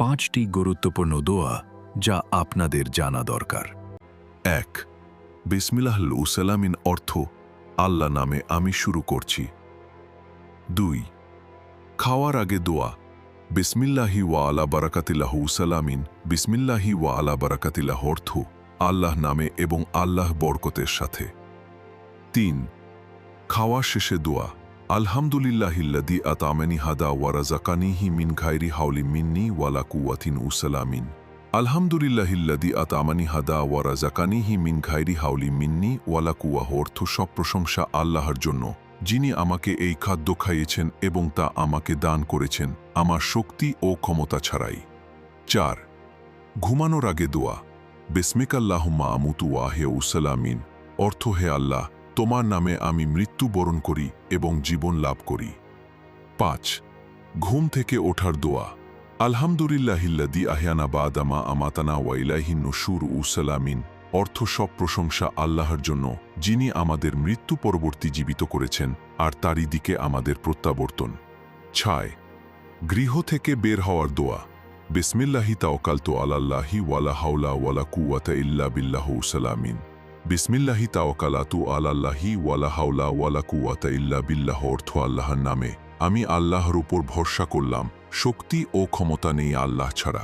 5টি গুরুত্বপূর্ণ দোয়া যা আপনাদের জানা দরকার। 1. বিসমিল্লাহিল উসালামিন অর্থ আল্লাহ নামে আমি শুরু করছি। 2. খাওয়ার আগে দোয়া বিসমিল্লাহি ওয়া আলা বারাকাতিল্লাহ উসালামিন বিসমিল্লাহি ওয়া আলা বারাকাতিল্লাহ অর্থ আল্লাহ নামে এবং আল্লাহ বরকতের সাথে। 3. খাওয়া শেষে দোয়া আলহামদুলিল্লাহিল্লাযী আতামানি হাদা ওয়া রাযাকানিহি মিন গায়রি হাওলি মিন্নি ওয়ালা কুওয়াতিন উসালামিন আলহামদুলিল্লাহিল্লাযী আতামানি হাদা ওয়া রাযাকানিহি মিন গায়রি হাওলি মিন্নি ওয়ালা কুওয়াহ অর্থ সব প্রশংসা আল্লাহর জন্য, যিনি আমাকে এই খাদ্য খাইয়েছেন এবং তা আমাকে দান করেছেন আমার শক্তি ও ক্ষমতা ছাড়াই। 4. ঘুমানোর আগে দোয়া বিসমিকাল্লাহুম্মা আমুতু ওয়া আহইয়া উসালামিন অর্থ হে আল্লাহ, তোমার নামে আমি মৃত্যুবরণ করি এবং জীবন লাভ করি। 5. ঘুম থেকে ওঠার দোয়া আলহামদুলিল্লাহিল্লাযী আহয়ানা বা'দা মা আমাতানা ওয়া ইলাইহিন নুশুর উসালামিন অর্থ সব প্রশংসা আল্লাহর জন্য, যিনি আমাদের মৃত্যু পরবর্তী জীবিত করেছেন আর তারই দিকে আমাদের প্রত্যাবর্তন। 6. গৃহ থেকে বের হওয়ার দোয়া বিসমিল্লাহি তাওয়াক্কালতু আলাল্লাহি ওয়ালা হাওলা ওয়ালা কুওয়াতা ইল্লা বিল্লাহ উসালামিন বিসমিল্লাহি তাওয়াক্কালাতু আলাল্লাহি ওয়ালা হাওলা ওয়ালা কুওয়াতা ইল্লা বিল্লাহ অর্থ আল্লাহর নামে আমি আল্লাহর উপর ভরসা করলাম, শক্তি ও ক্ষমতা নেই আল্লাহ ছাড়া।